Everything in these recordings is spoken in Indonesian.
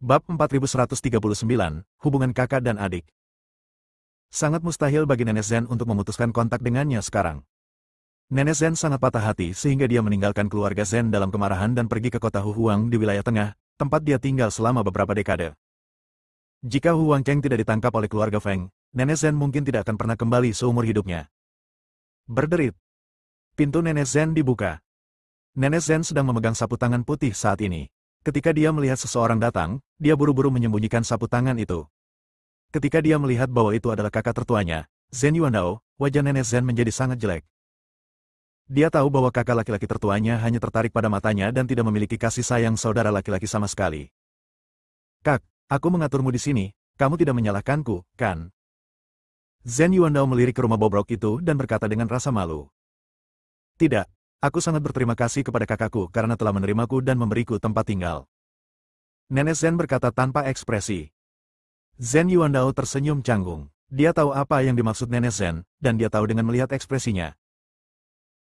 Bab 4139, Hubungan Kakak dan Adik. Sangat mustahil bagi Nenek Zen untuk memutuskan kontak dengannya sekarang. Nenek Zen sangat patah hati sehingga dia meninggalkan keluarga Zen dalam kemarahan dan pergi ke kota Huhuang di wilayah tengah, tempat dia tinggal selama beberapa dekade. Jika Huang Cheng tidak ditangkap oleh keluarga Feng, Nenek Zen mungkin tidak akan pernah kembali seumur hidupnya. Berderit. Pintu Nenek Zen dibuka. Nenek Zen sedang memegang sapu tangan putih saat ini. Ketika dia melihat seseorang datang, dia buru-buru menyembunyikan sapu tangan itu. Ketika dia melihat bahwa itu adalah kakak tertuanya, Zen Yuandao, wajah Nenek Zen menjadi sangat jelek. Dia tahu bahwa kakak laki-laki tertuanya hanya tertarik pada matanya dan tidak memiliki kasih sayang saudara laki-laki sama sekali. Kak, aku mengaturmu di sini, kamu tidak menyalahkanku, kan? Zen Yuandao melirik ke rumah bobrok itu dan berkata dengan rasa malu. Tidak. Aku sangat berterima kasih kepada kakakku karena telah menerimaku dan memberiku tempat tinggal. Nenek Zen berkata tanpa ekspresi. Zen Yuandao tersenyum canggung. Dia tahu apa yang dimaksud Nenek Zen, dan dia tahu dengan melihat ekspresinya.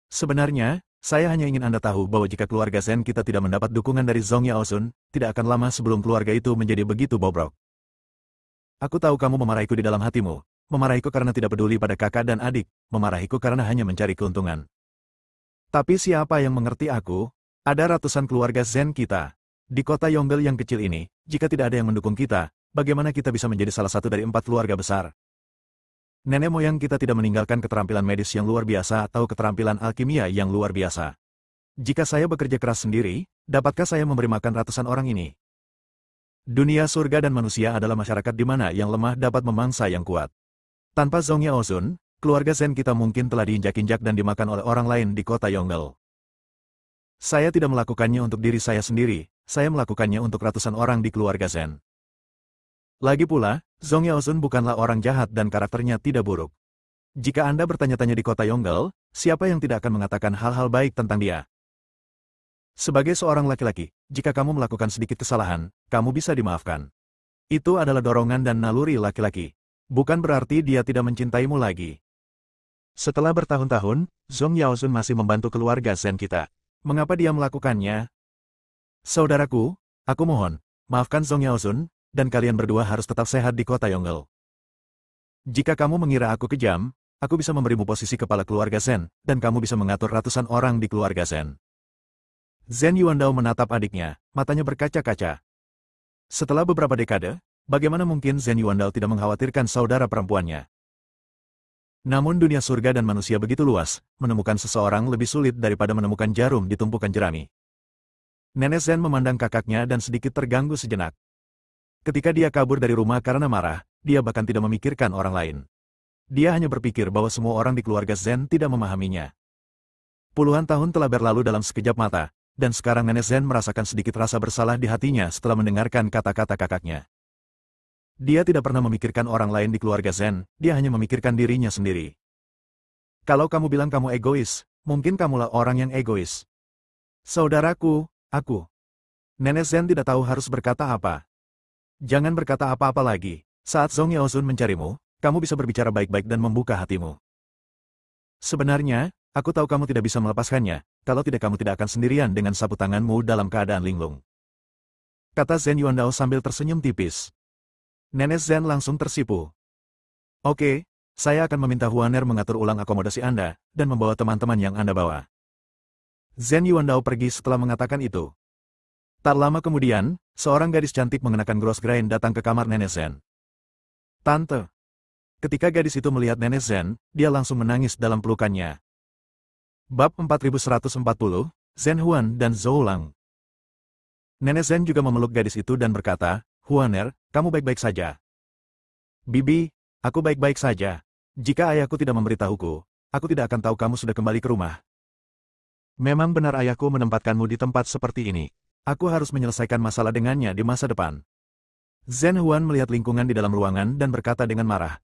Sebenarnya, saya hanya ingin Anda tahu bahwa jika keluarga Zen kita tidak mendapat dukungan dari Zhong Yaosun, tidak akan lama sebelum keluarga itu menjadi begitu bobrok. Aku tahu kamu memarahiku di dalam hatimu, memarahiku karena tidak peduli pada kakak dan adik, memarahiku karena hanya mencari keuntungan. Tapi siapa yang mengerti aku? Ada ratusan keluarga Zen kita. Di kota Yonggel yang kecil ini, jika tidak ada yang mendukung kita, bagaimana kita bisa menjadi salah satu dari 4 keluarga besar? Nenek moyang kita tidak meninggalkan keterampilan medis yang luar biasa atau keterampilan alkimia yang luar biasa. Jika saya bekerja keras sendiri, dapatkah saya memberi makan ratusan orang ini? Dunia surga dan manusia adalah masyarakat di mana yang lemah dapat memangsa yang kuat. Tanpa Zhong Yaosun, keluarga Zen kita mungkin telah diinjak-injak dan dimakan oleh orang lain di kota Yonggel. Saya tidak melakukannya untuk diri saya sendiri, saya melakukannya untuk ratusan orang di keluarga Zen. Lagi pula, Zhong Yaosun bukanlah orang jahat dan karakternya tidak buruk. Jika Anda bertanya-tanya di kota Yonggel, siapa yang tidak akan mengatakan hal-hal baik tentang dia? Sebagai seorang laki-laki, jika kamu melakukan sedikit kesalahan, kamu bisa dimaafkan. Itu adalah dorongan dan naluri laki-laki. Bukan berarti dia tidak mencintaimu lagi. Setelah bertahun-tahun, Zhong Yaosun masih membantu keluarga Zen kita. Mengapa dia melakukannya? Saudaraku, aku mohon, maafkan Zhong Yaosun, dan kalian berdua harus tetap sehat di kota Yonggel. Jika kamu mengira aku kejam, aku bisa memberimu posisi kepala keluarga Zen, dan kamu bisa mengatur ratusan orang di keluarga Zen. Zen Yuandao menatap adiknya, matanya berkaca-kaca. Setelah beberapa dekade, bagaimana mungkin Zen Yuandao tidak mengkhawatirkan saudara perempuannya? Namun dunia surga dan manusia begitu luas, menemukan seseorang lebih sulit daripada menemukan jarum di tumpukan jerami. Nenek Zen memandang kakaknya dan sedikit terganggu sejenak. Ketika dia kabur dari rumah karena marah, dia bahkan tidak memikirkan orang lain. Dia hanya berpikir bahwa semua orang di keluarga Zen tidak memahaminya. Puluhan tahun telah berlalu dalam sekejap mata, dan sekarang Nenek Zen merasakan sedikit rasa bersalah di hatinya setelah mendengarkan kata-kata kakaknya. Dia tidak pernah memikirkan orang lain di keluarga Zen, dia hanya memikirkan dirinya sendiri. Kalau kamu bilang kamu egois, mungkin kamulah orang yang egois. Saudaraku, aku. Nenek Zen tidak tahu harus berkata apa. Jangan berkata apa-apa lagi. Saat Zhong Yaosun mencarimu, kamu bisa berbicara baik-baik dan membuka hatimu. Sebenarnya, aku tahu kamu tidak bisa melepaskannya, kalau tidak kamu tidak akan sendirian dengan sapu tanganmu dalam keadaan linglung. Kata Zen Yuandao sambil tersenyum tipis. Nenek Zen langsung tersipu. Oke, saya akan meminta Huaner mengatur ulang akomodasi Anda, dan membawa teman-teman yang Anda bawa. Zen Yuandao pergi setelah mengatakan itu. Tak lama kemudian, seorang gadis cantik mengenakan gros grain datang ke kamar Nenek Zen. Tante. Ketika gadis itu melihat Nenek Zen, dia langsung menangis dalam pelukannya. Bab 4140, Zen Huan dan Zhou Lang. Nenek Zen juga memeluk gadis itu dan berkata, Huaner, kamu baik-baik saja. Bibi, aku baik-baik saja. Jika ayahku tidak memberitahuku, aku tidak akan tahu kamu sudah kembali ke rumah. Memang benar ayahku menempatkanmu di tempat seperti ini. Aku harus menyelesaikan masalah dengannya di masa depan. Zen Huan melihat lingkungan di dalam ruangan dan berkata dengan marah.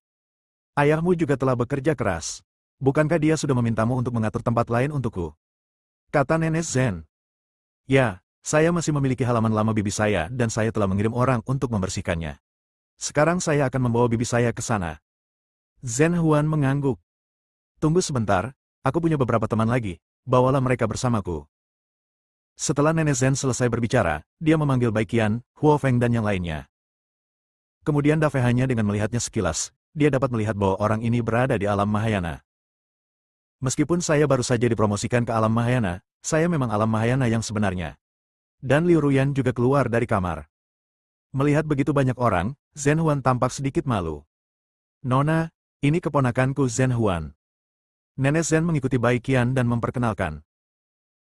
Ayahmu juga telah bekerja keras. Bukankah dia sudah memintamu untuk mengatur tempat lain untukku? Kata Nenek Zen. Ya. Saya masih memiliki halaman lama bibi saya dan saya telah mengirim orang untuk membersihkannya. Sekarang saya akan membawa bibi saya ke sana. Zen Huan mengangguk. Tunggu sebentar, aku punya beberapa teman lagi, bawalah mereka bersamaku. Setelah Nenek Zen selesai berbicara, dia memanggil Baiqian, Huo Feng dan yang lainnya. Kemudian Dave hanya dengan melihatnya sekilas, dia dapat melihat bahwa orang ini berada di alam Mahayana. Meskipun saya baru saja dipromosikan ke alam Mahayana, saya memang alam Mahayana yang sebenarnya. Dan Liu Ruyan juga keluar dari kamar. Melihat begitu banyak orang, Zhen Huan tampak sedikit malu. Nona, ini keponakanku Zhen Huan. Nenek Zen mengikuti Baiqian dan memperkenalkan.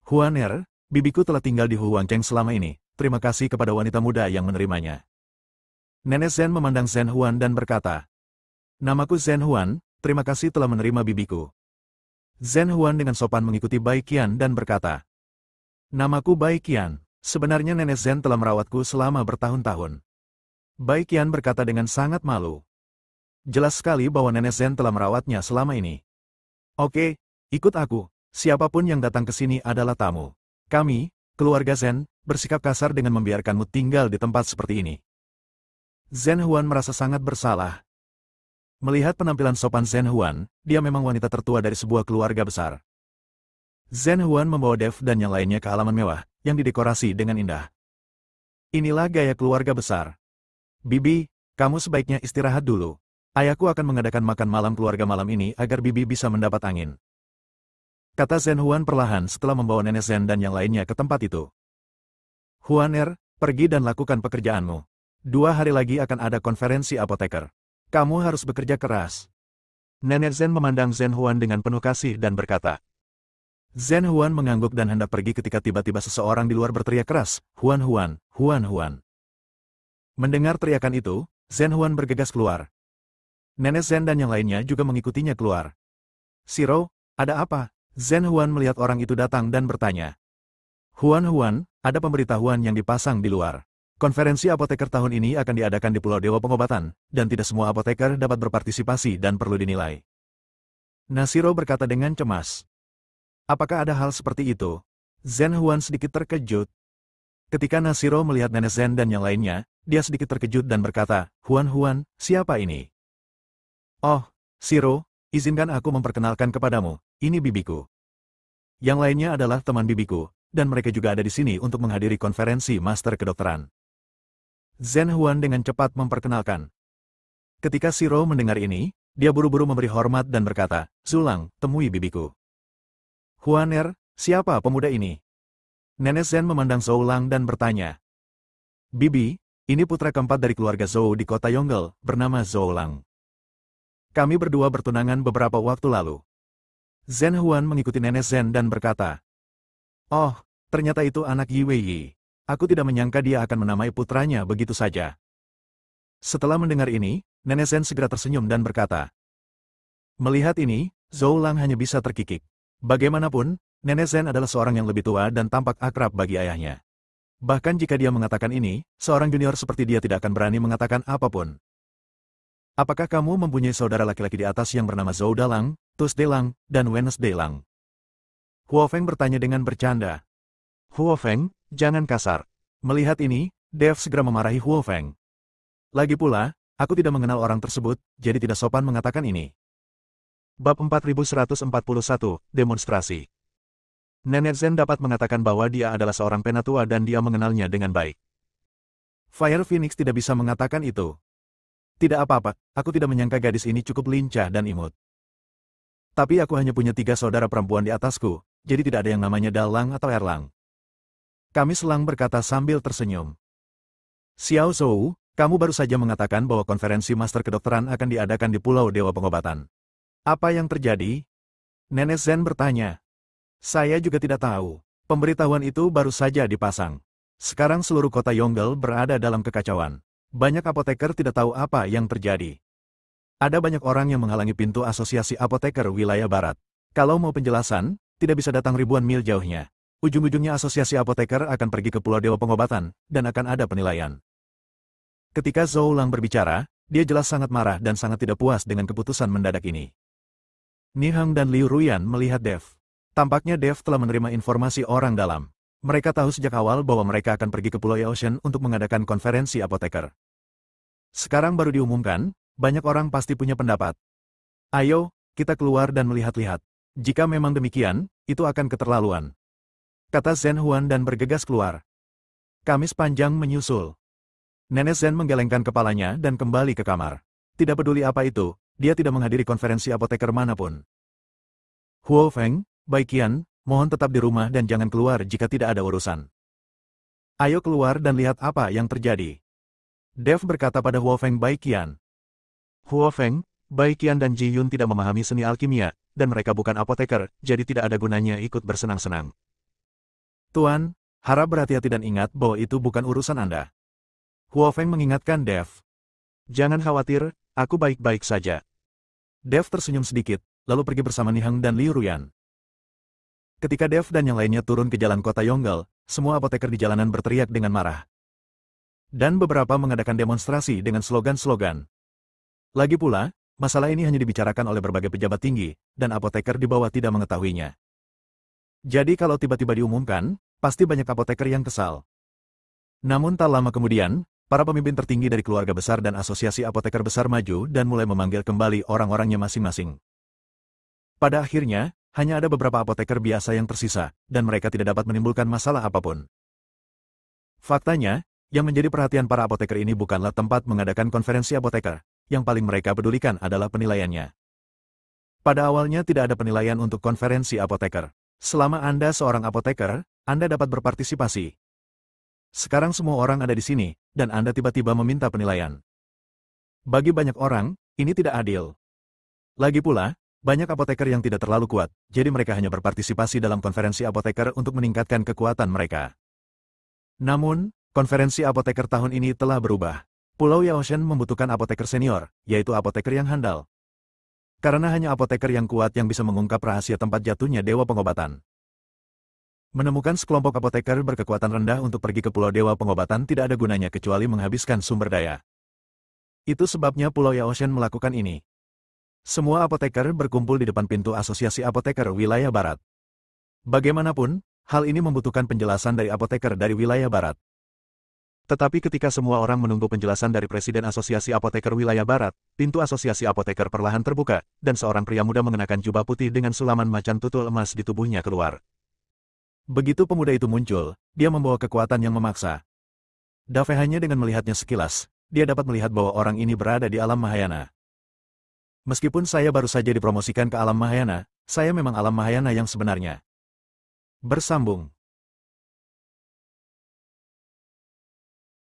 Huaner, bibiku telah tinggal di Huangcheng selama ini, terima kasih kepada wanita muda yang menerimanya. Nenek Zen memandang Zhen Huan dan berkata, namaku Zhen Huan, terima kasih telah menerima bibiku. Zhen Huan dengan sopan mengikuti Baiqian dan berkata, namaku Baiqian, sebenarnya Nenek Zen telah merawatku selama bertahun-tahun. Baiqian berkata dengan sangat malu. Jelas sekali bahwa Nenek Zen telah merawatnya selama ini. Oke, ikut aku. Siapapun yang datang ke sini adalah tamu. Kami, keluarga Zen, bersikap kasar dengan membiarkanmu tinggal di tempat seperti ini. Zhen Huan merasa sangat bersalah. Melihat penampilan sopan Zhen Huan, dia memang wanita tertua dari sebuah keluarga besar. Zhen Huan membawa Dev dan yang lainnya ke halaman mewah, yang didekorasi dengan indah. Inilah gaya keluarga besar. Bibi, kamu sebaiknya istirahat dulu. Ayahku akan mengadakan makan malam keluarga malam ini agar Bibi bisa mendapat angin. Kata Zhen Huan perlahan setelah membawa Nenek Zen dan yang lainnya ke tempat itu. Huaner, pergi dan lakukan pekerjaanmu. 2 hari lagi akan ada konferensi apoteker. Kamu harus bekerja keras. Nenek Zen memandang Zhen Huan dengan penuh kasih dan berkata. Zhen Huan mengangguk dan hendak pergi ketika tiba-tiba seseorang di luar berteriak keras, Huan Huan, Huan Huan. Mendengar teriakan itu, Zhen Huan bergegas keluar. Nenek Zen dan yang lainnya juga mengikutinya keluar. Shiro, ada apa? Zhen Huan melihat orang itu datang dan bertanya. Huan Huan, ada pemberitahuan yang dipasang di luar. Konferensi apoteker tahun ini akan diadakan di Pulau Dewa Pengobatan, dan tidak semua apoteker dapat berpartisipasi dan perlu dinilai. Nashiro berkata dengan cemas. Apakah ada hal seperti itu? Zhen Huan sedikit terkejut. Ketika Nashiro melihat Nenek Zen dan yang lainnya, dia sedikit terkejut dan berkata, Huan Huan, siapa ini? Oh, Shiro, izinkan aku memperkenalkan kepadamu, ini bibiku. Yang lainnya adalah teman bibiku, dan mereka juga ada di sini untuk menghadiri konferensi Master Kedokteran. Zhen Huan dengan cepat memperkenalkan. Ketika Shiro mendengar ini, dia buru-buru memberi hormat dan berkata, Zulang, temui bibiku. Huaner, siapa pemuda ini? Nenek Zen memandang Zhou Lang dan bertanya. Bibi, ini putra keempat dari keluarga Zhou di kota Yonggel, bernama Zhou Lang. Kami berdua bertunangan beberapa waktu lalu. Zhen Huan mengikuti Nenek Zen dan berkata. Oh, ternyata itu anak Yi Wei. Aku tidak menyangka dia akan menamai putranya begitu saja. Setelah mendengar ini, Nenek Zen segera tersenyum dan berkata. Melihat ini, Zhou Lang hanya bisa terkikik. Bagaimanapun, Nenek Zen adalah seorang yang lebih tua dan tampak akrab bagi ayahnya. Bahkan jika dia mengatakan ini, seorang junior seperti dia tidak akan berani mengatakan apapun. Apakah kamu mempunyai saudara laki-laki di atas yang bernama Zhou Dalang, Tuesday Lang, dan Wednesday Lang? Huo Feng bertanya dengan bercanda. Huo Feng, jangan kasar. Melihat ini, Dev segera memarahi Huo Feng. Lagi pula, aku tidak mengenal orang tersebut, jadi tidak sopan mengatakan ini. Bab 4141, Demonstrasi. Nenek Zen dapat mengatakan bahwa dia adalah seorang penatua dan dia mengenalnya dengan baik. Fire Phoenix tidak bisa mengatakan itu. Tidak apa-apa, aku tidak menyangka gadis ini cukup lincah dan imut. Tapi aku hanya punya 3 saudara perempuan di atasku, jadi tidak ada yang namanya Dalang atau Erlang. Kami selang berkata sambil tersenyum. Xiao Zhou, kamu baru saja mengatakan bahwa konferensi Master Kedokteran akan diadakan di Pulau Dewa Pengobatan. Apa yang terjadi? Nenek Zen bertanya. Saya juga tidak tahu. Pemberitahuan itu baru saja dipasang. Sekarang seluruh kota Yonggel berada dalam kekacauan. Banyak apoteker tidak tahu apa yang terjadi. Ada banyak orang yang menghalangi pintu asosiasi apoteker wilayah barat. Kalau mau penjelasan, tidak bisa datang ribuan mil jauhnya. Ujung-ujungnya asosiasi apoteker akan pergi ke Pulau Dewa Pengobatan, dan akan ada penilaian. Ketika Zhou Lang berbicara, dia jelas sangat marah dan sangat tidak puas dengan keputusan mendadak ini. Ni Heng dan Liu Ruyan melihat Dev. Tampaknya Dev telah menerima informasi orang dalam. Mereka tahu sejak awal bahwa mereka akan pergi ke Pulau Yaoshan untuk mengadakan konferensi apoteker. Sekarang baru diumumkan, banyak orang pasti punya pendapat. Ayo, kita keluar dan melihat-lihat. Jika memang demikian, itu akan keterlaluan. kata Zhen Huan dan bergegas keluar. Kamis panjang menyusul. Nenek Zhen menggelengkan kepalanya dan kembali ke kamar. Tidak peduli apa itu, dia tidak menghadiri konferensi apoteker manapun. Huo Feng, Baiqian, mohon tetap di rumah dan jangan keluar jika tidak ada urusan. Ayo keluar dan lihat apa yang terjadi. Dev berkata pada Huo Feng Baiqian. Huo Feng, Baiqian dan Ji Yun tidak memahami seni alkimia, dan mereka bukan apoteker, jadi tidak ada gunanya ikut bersenang-senang. Tuan, harap berhati-hati dan ingat bahwa itu bukan urusan Anda. Huo Feng mengingatkan Dev. Jangan khawatir, aku baik-baik saja. Dev tersenyum sedikit, lalu pergi bersama Nihang dan Liu Ruyan. Ketika Dev dan yang lainnya turun ke jalan kota Yonggel, semua apoteker di jalanan berteriak dengan marah. Dan beberapa mengadakan demonstrasi dengan slogan-slogan. Lagi pula, masalah ini hanya dibicarakan oleh berbagai pejabat tinggi, dan apoteker di bawah tidak mengetahuinya. Jadi kalau tiba-tiba diumumkan, pasti banyak apoteker yang kesal. Namun tak lama kemudian, para pemimpin tertinggi dari keluarga besar dan asosiasi apoteker besar maju dan mulai memanggil kembali orang-orangnya masing-masing. Pada akhirnya, hanya ada beberapa apoteker biasa yang tersisa, dan mereka tidak dapat menimbulkan masalah apapun. Faktanya, yang menjadi perhatian para apoteker ini bukanlah tempat mengadakan konferensi apoteker, yang paling mereka pedulikan adalah penilaiannya. Pada awalnya tidak ada penilaian untuk konferensi apoteker. Selama Anda seorang apoteker, Anda dapat berpartisipasi. Sekarang semua orang ada di sini, dan Anda tiba-tiba meminta penilaian. Bagi banyak orang, ini tidak adil. Lagi pula, banyak apoteker yang tidak terlalu kuat, jadi mereka hanya berpartisipasi dalam konferensi apoteker untuk meningkatkan kekuatan mereka. Namun, konferensi apoteker tahun ini telah berubah. Pulau Yaoshen membutuhkan apoteker senior, yaitu apoteker yang handal. Karena hanya apoteker yang kuat yang bisa mengungkap rahasia tempat jatuhnya Dewa Pengobatan. Menemukan sekelompok apoteker berkekuatan rendah untuk pergi ke Pulau Dewa Pengobatan tidak ada gunanya kecuali menghabiskan sumber daya. Itu sebabnya Pulau Yaoshen melakukan ini. Semua apoteker berkumpul di depan pintu Asosiasi Apoteker Wilayah Barat. Bagaimanapun, hal ini membutuhkan penjelasan dari apoteker dari wilayah Barat. Tetapi ketika semua orang menunggu penjelasan dari Presiden Asosiasi Apoteker Wilayah Barat, pintu Asosiasi Apoteker perlahan terbuka, dan seorang pria muda mengenakan jubah putih dengan sulaman macan tutul emas di tubuhnya keluar. Begitu pemuda itu muncul, dia membawa kekuatan yang memaksa. Dave hanya dengan melihatnya sekilas, dia dapat melihat bahwa orang ini berada di alam Mahayana. Meskipun saya baru saja dipromosikan ke alam Mahayana, saya memang alam Mahayana yang sebenarnya. Bersambung.